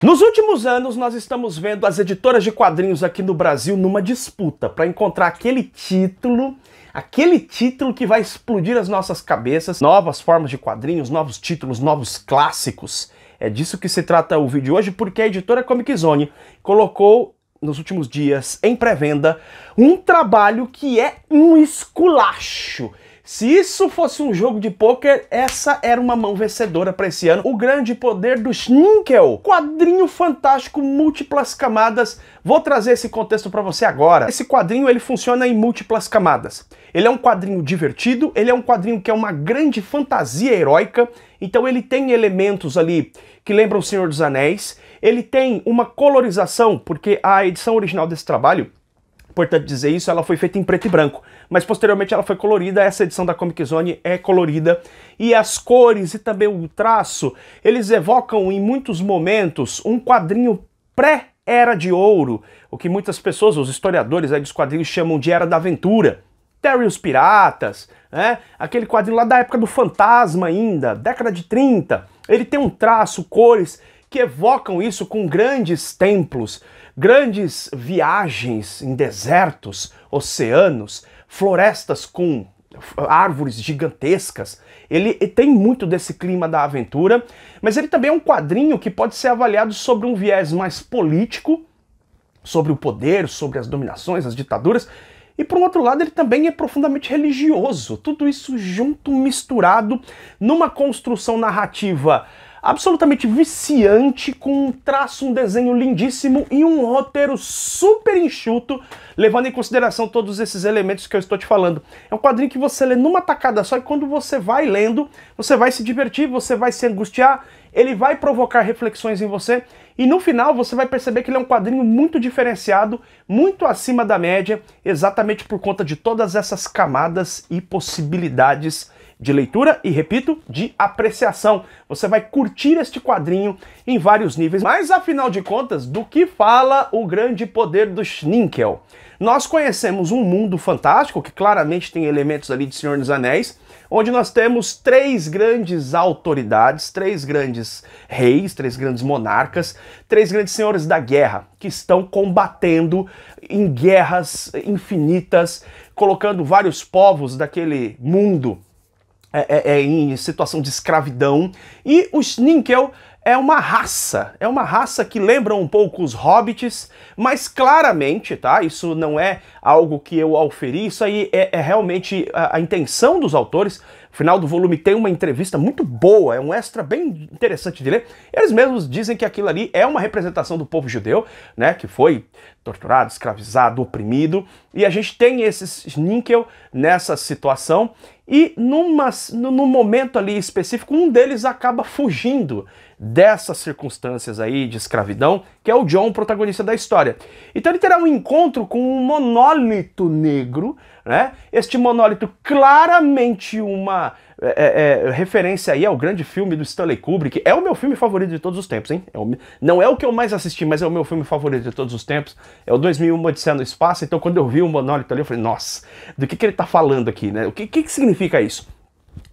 Nos últimos anos, nós estamos vendo as editoras de quadrinhos aqui no Brasil numa disputa para encontrar aquele título que vai explodir as nossas cabeças, novas formas de quadrinhos, novos títulos, novos clássicos. É disso que se trata o vídeo hoje, porque a editora Comic Zone colocou nos últimos dias em pré-venda um trabalho que é um esculacho. Se isso fosse um jogo de pôquer, essa era uma mão vencedora para esse ano. O Grande Poder do Schninkel, quadrinho fantástico, múltiplas camadas. Vou trazer esse contexto para você agora. Esse quadrinho ele funciona em múltiplas camadas. Ele é um quadrinho divertido, ele é um quadrinho que é uma grande fantasia heróica, então ele tem elementos ali que lembram o Senhor dos Anéis. Ele tem uma colorização, porque a edição original desse trabalho, importante dizer isso, ela foi feita em preto e branco, mas posteriormente ela foi colorida. Essa edição da Comic Zone é colorida, e as cores e também o traço, eles evocam em muitos momentos um quadrinho pré-Era de Ouro, o que muitas pessoas, os historiadores aí dos quadrinhos, chamam de Era da Aventura. Terry e os Piratas, né? Aquele quadrinho lá da época do Fantasma ainda, década de 30, ele tem um traço, cores que evocam isso, com grandes templos, grandes viagens em desertos, oceanos, florestas com árvores gigantescas. Ele tem muito desse clima da aventura, mas ele também é um quadrinho que pode ser avaliado sobre um viés mais político, sobre o poder, sobre as dominações, as ditaduras, e por um outro lado ele também é profundamente religioso. Tudo isso junto, misturado, numa construção narrativa absolutamente viciante, com um traço, um desenho lindíssimo e um roteiro super enxuto, levando em consideração todos esses elementos que eu estou te falando. É um quadrinho que você lê numa tacada só, e quando você vai lendo, você vai se divertir, você vai se angustiar, ele vai provocar reflexões em você, e no final você vai perceber que ele é um quadrinho muito diferenciado, muito acima da média, exatamente por conta de todas essas camadas e possibilidades de leitura e, repito, de apreciação. Você vai curtir este quadrinho em vários níveis. Mas, afinal de contas, do que fala o Grande Poder do Schninkel? Nós conhecemos um mundo fantástico, que claramente tem elementos ali de Senhor dos Anéis, onde nós temos três grandes autoridades, três grandes reis, três grandes monarcas, três grandes senhores da guerra, que estão combatendo em guerras infinitas, colocando vários povos daquele mundo em situação de escravidão. E o Schninkel é uma raça que lembra um pouco os hobbits, mas claramente, tá? Isso não é algo que eu auferi, isso aí é realmente a intenção dos autores. No final do volume tem uma entrevista muito boa, é um extra bem interessante de ler. Eles mesmos dizem que aquilo ali é uma representação do povo judeu, né, que foi torturado, escravizado, oprimido, e a gente tem esse Schninkel nessa situação, e num momento ali específico, um deles acaba fugindo dessas circunstâncias aí de escravidão, que é o John, protagonista da história. Então ele terá um encontro com um monólito negro, né? Este monólito, claramente uma referência aí ao grande filme do Stanley Kubrick. É o meu filme favorito de todos os tempos, hein? Não é o que eu mais assisti, mas é o meu filme favorito de todos os tempos. É o 2001, Uma Odisseia no Espaço. Então quando eu vi o monólito ali, eu falei, nossa, do que ele tá falando aqui, né? O que significa isso?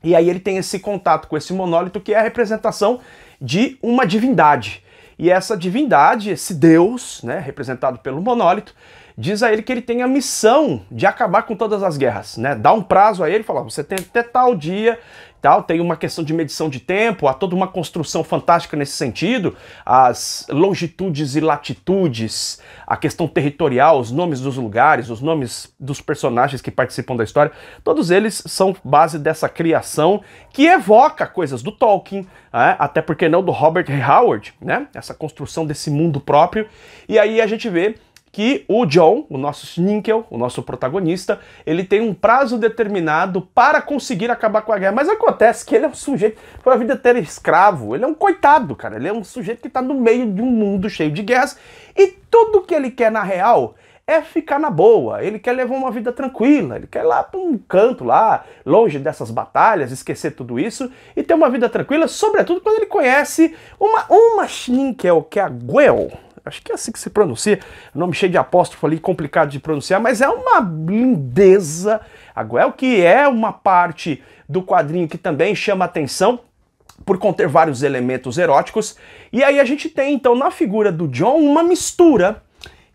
E aí ele tem esse contato com esse monólito, que é a representação de uma divindade. E essa divindade, esse Deus, né, representado pelo monólito, diz a ele que ele tem a missão de acabar com todas as guerras, né? Dá um prazo a ele, fala, você tem até tal dia, tal, tem uma questão de medição de tempo, há toda uma construção fantástica nesse sentido, as longitudes e latitudes, a questão territorial, os nomes dos lugares, os nomes dos personagens que participam da história, todos eles são base dessa criação que evoca coisas do Tolkien, até porque não do Robert Howard, né? Essa construção desse mundo próprio. E aí a gente vê que o John, o nosso Schninkel, o nosso protagonista, ele tem um prazo determinado para conseguir acabar com a guerra. Mas acontece que ele é um sujeito, foi a vida inteira escravo, ele é um coitado, cara. Ele é um sujeito que está no meio de um mundo cheio de guerras, e tudo que ele quer, na real, é ficar na boa. Ele quer levar uma vida tranquila, ele quer ir lá para um canto lá, longe dessas batalhas, esquecer tudo isso e ter uma vida tranquila, sobretudo quando ele conhece uma Schninkel, que é a Gwen. Acho que é assim que se pronuncia, nome cheio de apóstrofo ali, complicado de pronunciar, mas é uma lindeza. A Gwen, que é uma parte do quadrinho que também chama atenção, por conter vários elementos eróticos. E aí a gente tem, então, na figura do John, uma mistura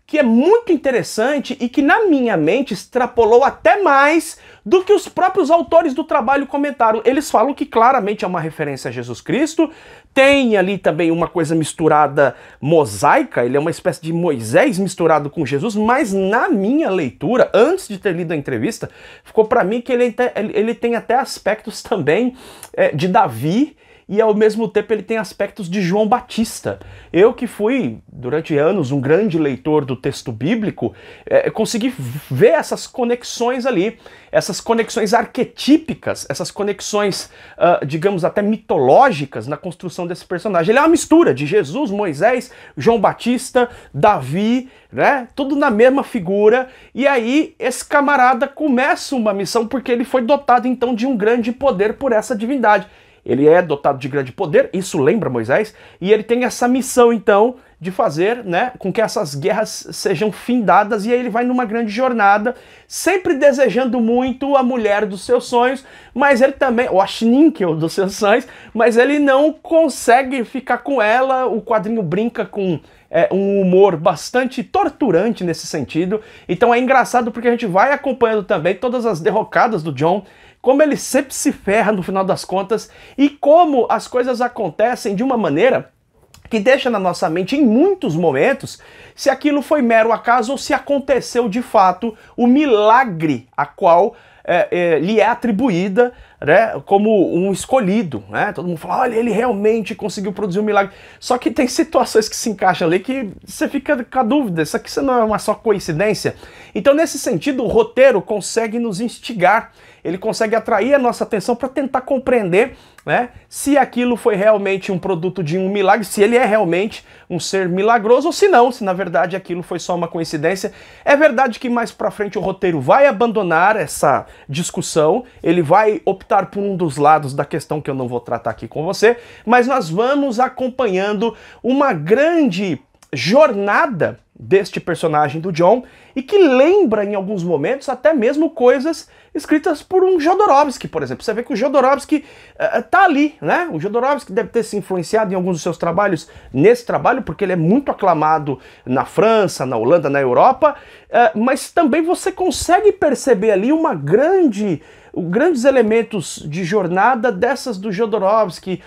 que é muito interessante e que, na minha mente, extrapolou até mais do que os próprios autores do trabalho comentaram. Eles falam que claramente é uma referência a Jesus Cristo, tem ali também uma coisa misturada mosaica, ele é uma espécie de Moisés misturado com Jesus, mas na minha leitura, antes de ter lido a entrevista, ficou para mim que ele tem até aspectos também de Davi, e ao mesmo tempo ele tem aspectos de João Batista. Eu que fui, durante anos, um grande leitor do texto bíblico, consegui ver essas conexões ali, essas conexões arquetípicas, essas conexões, digamos, até mitológicas na construção desse personagem. Ele é uma mistura de Jesus, Moisés, João Batista, Davi, né? Tudo na mesma figura. E aí esse camarada começa uma missão porque ele foi dotado então de um grande poder por essa divindade. Ele é dotado de grande poder, isso lembra Moisés, e ele tem essa missão, então, de fazer, né, com que essas guerras sejam findadas, e aí ele vai numa grande jornada, sempre desejando muito a mulher dos seus sonhos, mas ele também, ou a Schninkel dos seus sonhos, mas ele não consegue ficar com ela. O quadrinho brinca com um humor bastante torturante nesse sentido, então é engraçado porque a gente vai acompanhando também todas as derrocadas do John, como ele sempre se ferra no final das contas e como as coisas acontecem de uma maneira que deixa na nossa mente, em muitos momentos, se aquilo foi mero acaso ou se aconteceu de fato o milagre a qual lhe é atribuída, né, como um escolhido, né? Todo mundo fala, olha, ele realmente conseguiu produzir um milagre. Só que tem situações que se encaixam ali que você fica com a dúvida, isso aqui não é uma só coincidência? Então, nesse sentido, o roteiro consegue nos instigar, ele consegue atrair a nossa atenção para tentar compreender, né, se aquilo foi realmente um produto de um milagre, se ele é realmente um ser milagroso ou se não, se na verdade aquilo foi só uma coincidência. É verdade que mais para frente o roteiro vai abandonar essa discussão, ele vai optar por um dos lados da questão que eu não vou tratar aqui com você, mas nós vamos acompanhando uma grande jornada deste personagem do John e que lembra em alguns momentos até mesmo coisas escritas por um Jodorowsky, por exemplo. Você vê que o Jodorowsky tá ali, né? O Jodorowsky deve ter se influenciado em alguns dos seus trabalhos nesse trabalho, porque ele é muito aclamado na França, na Holanda, na Europa, mas também você consegue perceber ali grandes elementos de jornada dessas do Jodorowsky,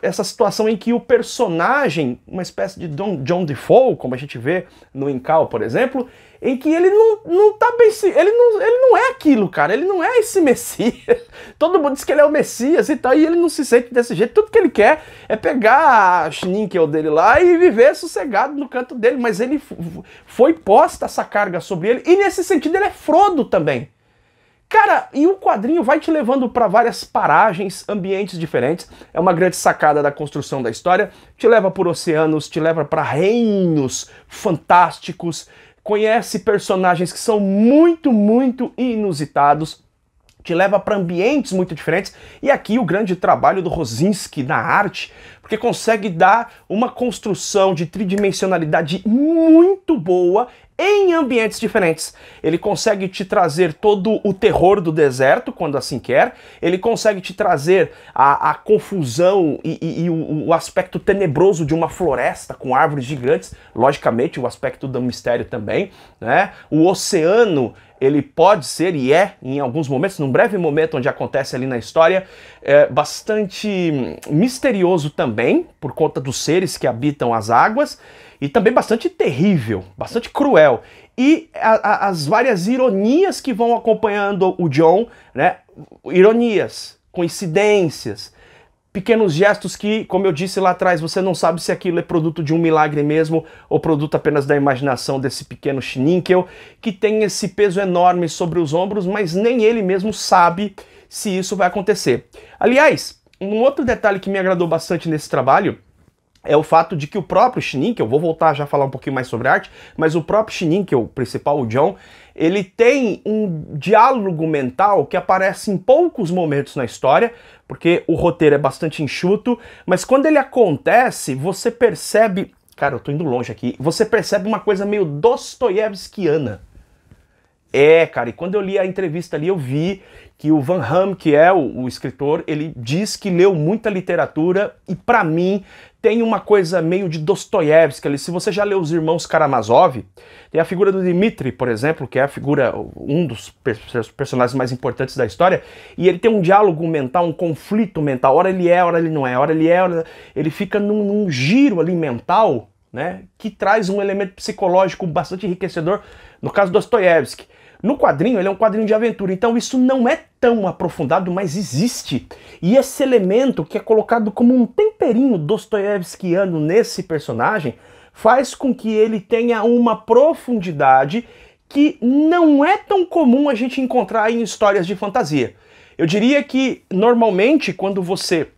essa situação em que o personagem, uma espécie de John Defoe, como a gente vê no Incal, por exemplo, em que ele não tá bem, ele não é aquilo, cara, ele não é esse Messias. Todo mundo diz que ele é o Messias e tal, e ele não se sente desse jeito. Tudo que ele quer é pegar a Schninkel dele lá e viver sossegado no canto dele, mas ele foi posta essa carga sobre ele, e nesse sentido ele é Frodo também. Cara, e o quadrinho vai te levando para várias paragens, ambientes diferentes. É uma grande sacada da construção da história. Te leva por oceanos, te leva para reinos fantásticos. Conhece personagens que são muito, muito inusitados. Te leva para ambientes muito diferentes. E aqui o grande trabalho do Rosinski na arte, porque consegue dar uma construção de tridimensionalidade muito boa em ambientes diferentes. Ele consegue te trazer todo o terror do deserto, quando assim quer. Ele consegue te trazer a confusão e o aspecto tenebroso de uma floresta com árvores gigantes. Logicamente, o aspecto do mistério também, né? O oceano, ele pode ser, e é, em alguns momentos, num breve momento onde acontece ali na história, bastante misterioso também, por conta dos seres que habitam as águas, e também bastante terrível, bastante cruel. E as várias ironias que vão acompanhando o John, né? Ironias, coincidências, pequenos gestos que, como eu disse lá atrás, você não sabe se aquilo é produto de um milagre mesmo ou produto apenas da imaginação desse pequeno Schninkel, que tem esse peso enorme sobre os ombros, mas nem ele mesmo sabe se isso vai acontecer. Aliás, um outro detalhe que me agradou bastante nesse trabalho é o fato de que o próprio Schninkel, vou voltar já a falar um pouquinho mais sobre arte, mas o próprio Schninkel, o principal, o John, ele tem um diálogo mental que aparece em poucos momentos na história, porque o roteiro é bastante enxuto, mas quando ele acontece, você percebe... Cara, eu tô indo longe aqui. Você percebe uma coisa meio dostoiévskiana. É, cara, e quando eu li a entrevista ali, eu vi que o Van Hamme, que é o escritor, ele diz que leu muita literatura e, pra mim, tem uma coisa meio de Dostoiévski ali. Se você já leu Os Irmãos Karamazov, tem a figura do Dmitri, por exemplo, que é a figura, um dos personagens mais importantes da história, e ele tem um diálogo mental, um conflito mental. Ora ele é, ora ele não é, ora ele é, ora... Ele fica num giro ali mental, né, que traz um elemento psicológico bastante enriquecedor, no caso do Dostoiévski. No quadrinho, ele é um quadrinho de aventura, então isso não é tão aprofundado, mas existe. E esse elemento, que é colocado como um temperinho dostoiévskiano nesse personagem, faz com que ele tenha uma profundidade que não é tão comum a gente encontrar em histórias de fantasia. Eu diria que, normalmente, quando você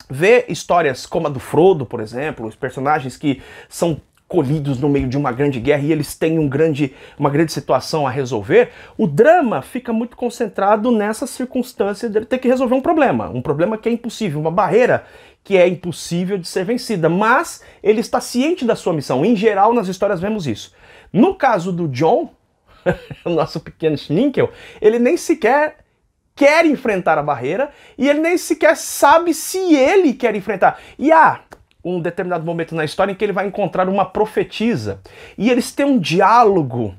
vê histórias como a do Frodo, por exemplo, os personagens que são colhidos no meio de uma grande guerra e eles têm uma grande situação a resolver, o drama fica muito concentrado nessa circunstância de ele ter que resolver um problema que é impossível, uma barreira que é impossível de ser vencida, mas ele está ciente da sua missão. Em geral, nas histórias vemos isso. No caso do Jon, o nosso pequeno Schninkel, ele nem sequer quer enfrentar a barreira e ele nem sequer sabe se ele quer enfrentar. E um determinado momento na história em que ele vai encontrar uma profetisa. E eles têm um diálogo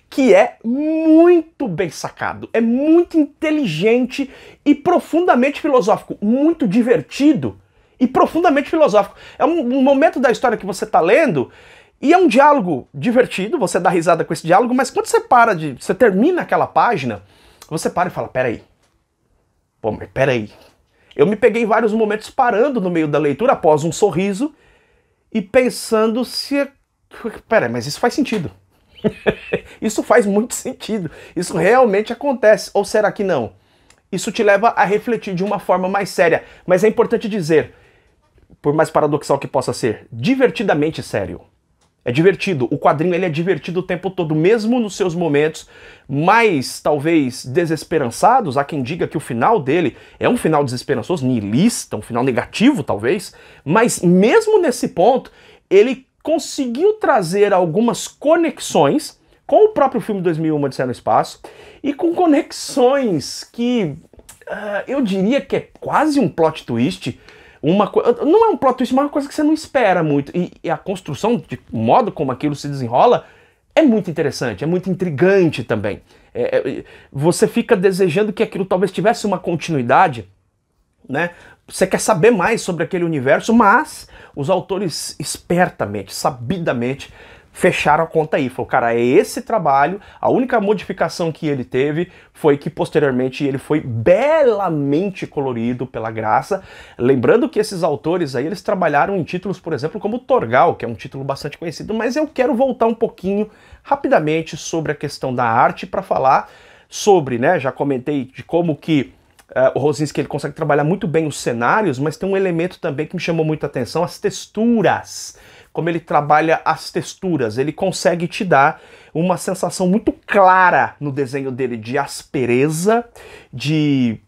que é muito bem sacado, é muito inteligente e profundamente filosófico, muito divertido e profundamente filosófico. É um momento da história que você está lendo e é um diálogo divertido, você dá risada com esse diálogo, mas quando você termina aquela página, você para e fala, peraí, mas peraí. Eu me peguei em vários momentos parando no meio da leitura, após um sorriso, e pensando se... Peraí, mas isso faz sentido. Isso faz muito sentido. Isso realmente acontece. Ou será que não? Isso te leva a refletir de uma forma mais séria. Mas é importante dizer, por mais paradoxal que possa ser, divertidamente sério. É divertido. O quadrinho ele é divertido o tempo todo, mesmo nos seus momentos mais, talvez, desesperançados. Há quem diga que o final dele é um final desesperançoso, nihilista, um final negativo, talvez. Mas mesmo nesse ponto, ele conseguiu trazer algumas conexões com o próprio filme 2001, Odisseia no Espaço, e com conexões que eu diria que é quase um plot twist. Não é um plot twist, mas é uma coisa que você não espera muito. E a construção, de modo como aquilo se desenrola, é muito interessante, é muito intrigante também. Você fica desejando que aquilo talvez tivesse uma continuidade, né? Você quer saber mais sobre aquele universo, mas os autores espertamente, sabidamente, fecharam a conta aí. Falou, cara, é esse trabalho, a única modificação que ele teve foi que posteriormente ele foi belamente colorido pela Graça. Lembrando que esses autores aí, eles trabalharam em títulos, por exemplo, como Torgal, que é um título bastante conhecido, mas eu quero voltar um pouquinho rapidamente sobre a questão da arte para falar sobre, né, já comentei de como que o Rosinski ele consegue trabalhar muito bem os cenários, mas tem um elemento também que me chamou muita atenção, as texturas. Como ele trabalha as texturas, ele consegue te dar uma sensação muito clara no desenho dele de aspereza, de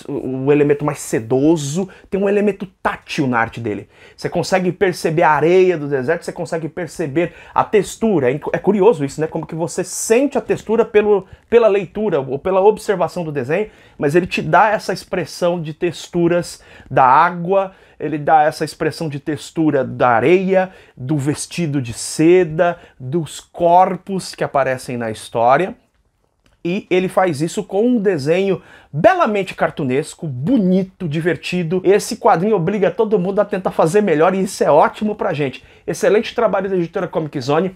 um elemento mais sedoso, tem um elemento tátil na arte dele. Você consegue perceber a areia do deserto, você consegue perceber a textura. É curioso isso, né? Como que você sente a textura pela leitura ou pela observação do desenho, mas ele te dá essa expressão de texturas da água, ele dá essa expressão de textura da areia, do vestido de seda, dos corpos que aparecem na história. E ele faz isso com um desenho belamente cartunesco, bonito, divertido. Esse quadrinho obriga todo mundo a tentar fazer melhor e isso é ótimo pra gente. Excelente trabalho da editora Comic Zone.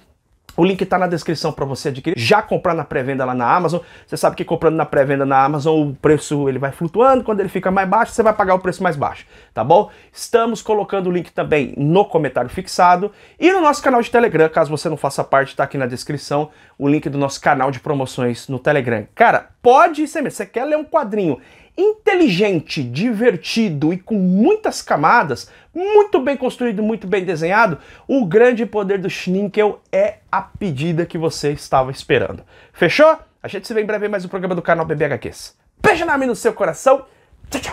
O link tá na descrição para você adquirir, já comprar na pré-venda lá na Amazon. Você sabe que comprando na pré-venda na Amazon o preço ele vai flutuando, quando ele fica mais baixo você vai pagar o preço mais baixo, tá bom? Estamos colocando o link também no comentário fixado e no nosso canal de Telegram, caso você não faça parte, tá aqui na descrição o link do nosso canal de promoções no Telegram. Cara, pode ser mesmo, você quer ler um quadrinho inteligente, divertido e com muitas camadas, muito bem construído, muito bem desenhado, o grande poder do Schninkel é a pedida que você estava esperando. Fechou? A gente se vê em breve em mais um programa do canal BB HQs. Beijo enorme no seu coração. Tchau, tchau.